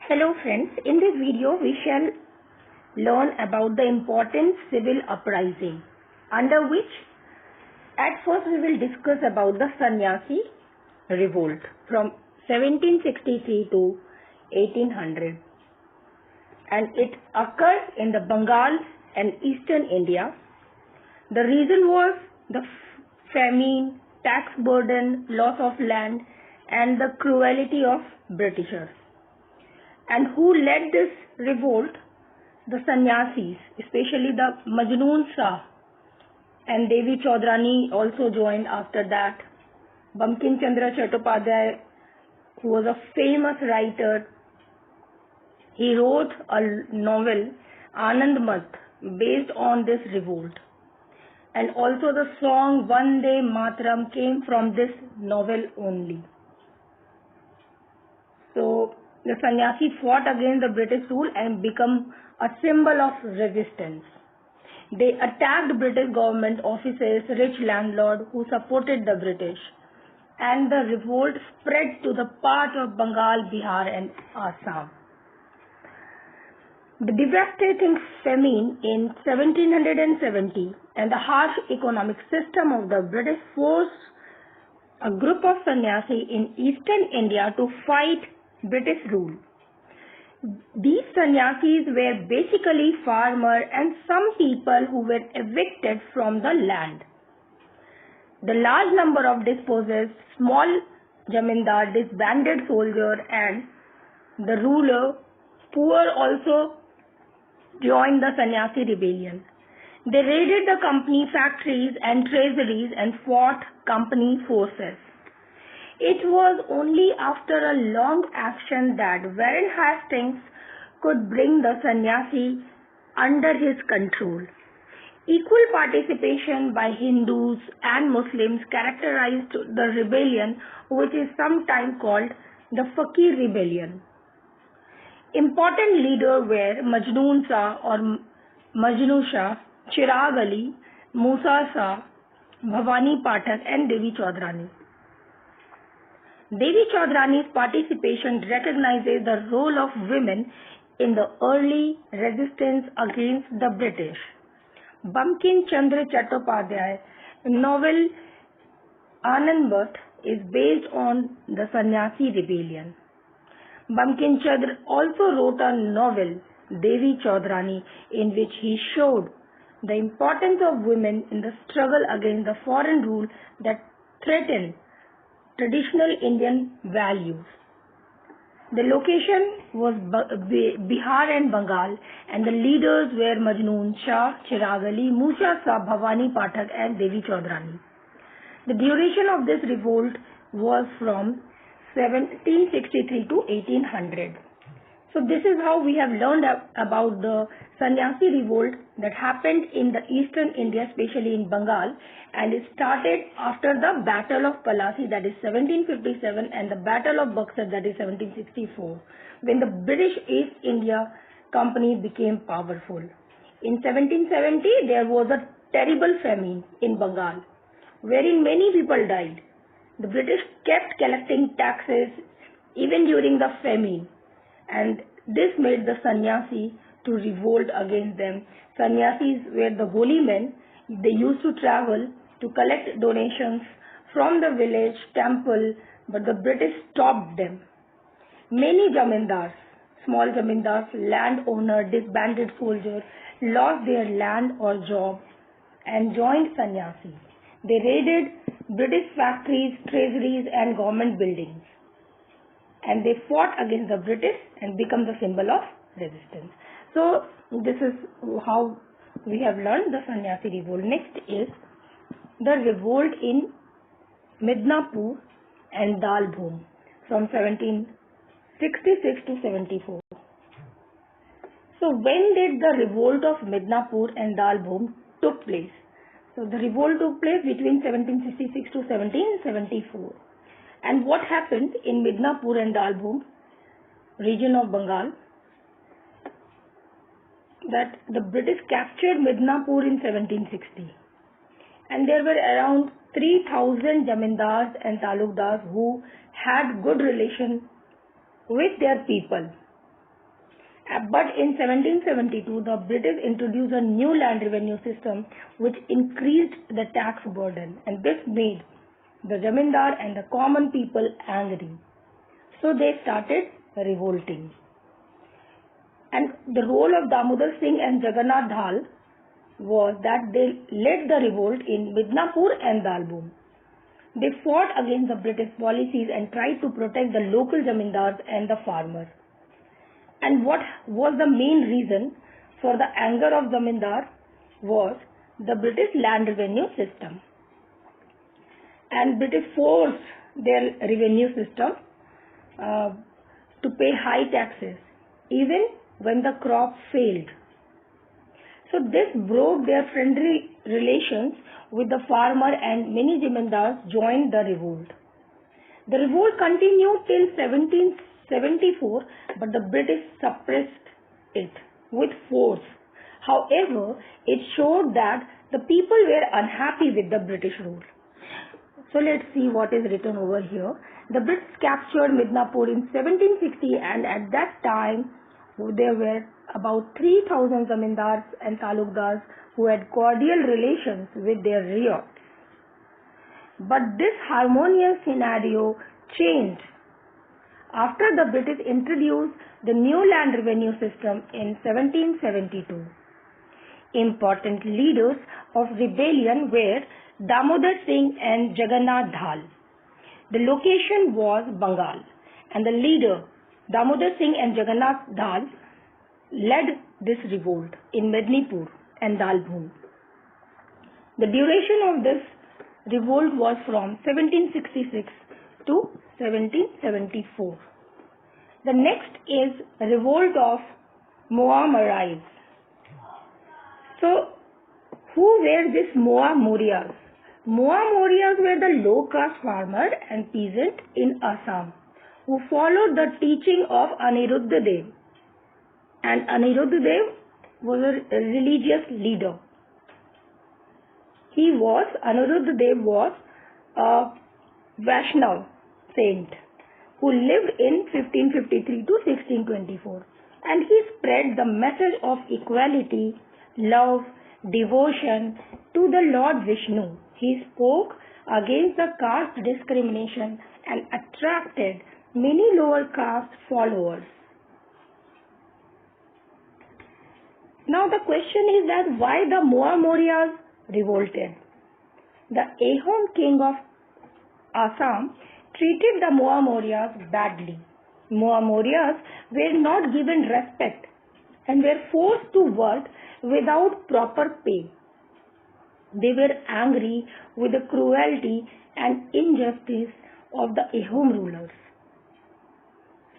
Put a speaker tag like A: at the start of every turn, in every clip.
A: Hello friends, in this video we shall learn about the important civil uprising, under which at first we will discuss about the Sanyasi Revolt from 1763 to 1800, and it occurred in the Bengal and eastern India. The reason was the famine, tax burden, loss of land and the cruelty of Britishers. And who led this revolt? The Sanyasis, especially the Majnoon Shah, and Devi Chaudrani also joined after that. Bankim Chandra Chattopadhyay, who was a famous writer, he wrote a novel, Anand Mat, based on this revolt. And also the song Vande Mataram came from this novel only. So the Sanyasi fought against the British rule and become a symbol of resistance. They attacked British government offices, rich landlords who supported the British, and the revolt spread to the part of Bengal, Bihar and Assam. The devastating famine in 1770 and the harsh economic system of the British forced a group of sannyasi in eastern India to fight British rule. These sannyasis were basically farmers and some people who were evicted from the land. The large number of dispossessed, small jamindar, disbanded soldier and the ruler, poor also joined the Sanyasi rebellion. They raided the company factories and treasuries and fought company forces. It was only after a long action that Warren Hastings could bring the Sanyasi under his control. Equal participation by Hindus and Muslims characterized the rebellion, which is sometimes called the Fakir rebellion. Important leaders were Majnoon Shah or Majnu Shah, Chirag Ali, Musa Shah, Bhavani Pathak and Devi Chaudrani. Devi Chaudrani's participation recognizes the role of women in the early resistance against the British. Bankim Chandra Chattopadhyay's novel Anand Mat is based on the Sanyasi rebellion. Bankim Chandra also wrote a novel, Devi Chaudrani, in which he showed the importance of women in the struggle against the foreign rule that threatened traditional Indian values. The location was Bihar and Bengal, and the leaders were Majnoon Shah, Chirag Ali, Musa Shah, Bhavani Pathak and Devi Chaudrani. The duration of this revolt was from 1763 to 1800. So this is how we have learned about the Sanyasi revolt that happened in the eastern India, especially in Bengal, and it started after the Battle of Palasi, that is 1757, and the Battle of Buxar, that is 1764, when the British East India Company became powerful. In 1770, there was a terrible famine in Bengal, wherein many people died. The British kept collecting taxes even during the famine, and this made the Sanyasi to revolt against them. Sanyasis were the holy men. They used to travel to collect donations from the village temple, but the British stopped them. Many jamindars, small jamindars, landowners, disbanded soldiers lost their land or job and joined Sanyasi. They raided British factories, treasuries and government buildings, and they fought against the British and become the symbol of resistance. So this is how we have learned the Sanyasi revolt. Next is the revolt in Midnapur and Dalbhum from 1766 to 74. So when did the revolt of Midnapur and Dalbhum took place? So the revolt took place between 1766 to 1774. And what happened in Midnapur and Dalbhum, region of Bengal, that the British captured Midnapur in 1760. And there were around 3,000 jamindars and talukdars who had good relation with their people. But in 1772, the British introduced a new land revenue system which increased the tax burden, and this made the Zamindar and the common people angry. So they started revolting. And the role of Damodar Singh and Jagannath Dhal was that they led the revolt in Midnapur and Dalbhum. They fought against the British policies and tried to protect the local zamindars and the farmers. And what was the main reason for the anger of zamindar was the British land revenue system. And British forced their revenue system to pay high taxes even when the crop failed. So this broke their friendly relations with the farmer, and many zamindars joined the revolt. The revolt continued till 1774, but the British suppressed it with force. However, it showed that the people were unhappy with the British rule. So let's see what is written over here. The British captured Midnapur in 1760, and at that time there were about 3,000 zamindars and talukdars who had cordial relations with their riots. But this harmonious scenario changed after the British introduced the new land revenue system in 1772. Important leaders of rebellion were Damodar Singh and Jagannath Dhal. The location was Bengal, and the leader Damodar Singh and Jagannath Dhal led this revolt in Midnapur and Dalbhum. The duration of this revolt was from 1766 to 1774. The next is revolt of Moamorias. So, who were these Moamorias? Moamorias were the low-caste farmer and peasant in Assam who followed the teaching of Aniruddha Dev. And Aniruddha Dev was a religious leader. Aniruddha Dev was a Vaishnav saint who lived in 1553 to 1624, and he spread the message of equality, love, devotion to the Lord Vishnu. He spoke against the caste discrimination and attracted many lower caste followers. Now the question is that why the Moamorias revolted? The Ahom king of Assam treated the Moamorias badly. Moamorias were not given respect and were forced to work without proper pay. They were angry with the cruelty and injustice of the Ahom rulers.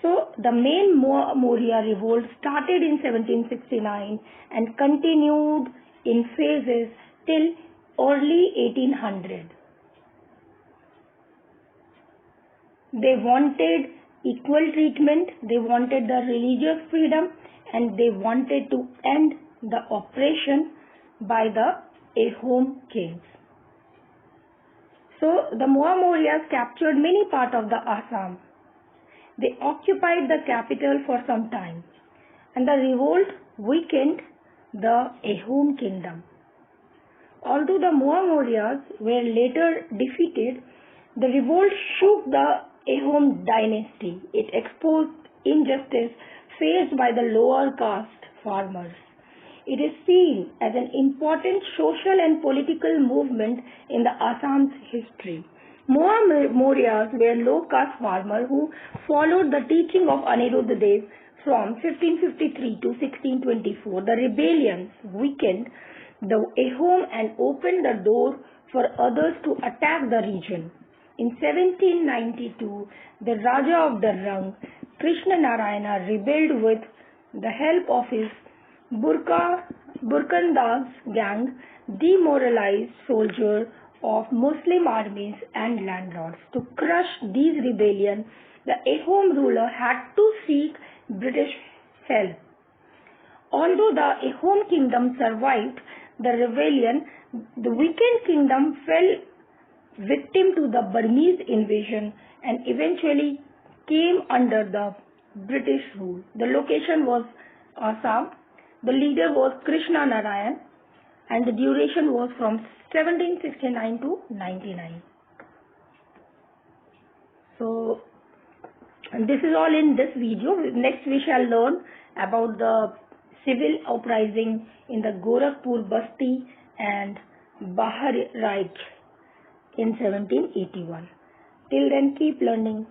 A: So the main Moamoria revolt started in 1769 and continued in phases till early 1800. They wanted equal treatment, they wanted the religious freedom, and they wanted to end the oppression by the Ahom kings. So the Moamorias captured many parts of the Assam. They occupied the capital for some time, and the revolt weakened the Ahom kingdom. Although the Moamorias were later defeated, the revolt shook the Ahom dynasty. It exposed injustice faced by the lower caste farmers. It is seen as an important social and political movement in the Assam's history. Moamorias were low-caste farmers who followed the teaching of Aniruddha Dev from 1553 to 1624. The rebellions weakened the Ahom and opened the door for others to attack the region. In 1792, the Raja of the Rang, Krishna Narayana, rebelled with the help of his Burkandas gang, demoralized soldiers of Muslim armies and landlords. To crush these rebellions, the Ahom ruler had to seek British help. Although the Ahom kingdom survived the rebellion, the weakened kingdom fell victim to the Burmese invasion and eventually came under the British rule. The location was Assam. The leader was Krishna Narayan and the duration was from 1769 to 99. So this is all in this video. Next we shall learn about the civil uprising in the Gorakhpur, Basti and Bahraich in 1781. Till then, keep learning.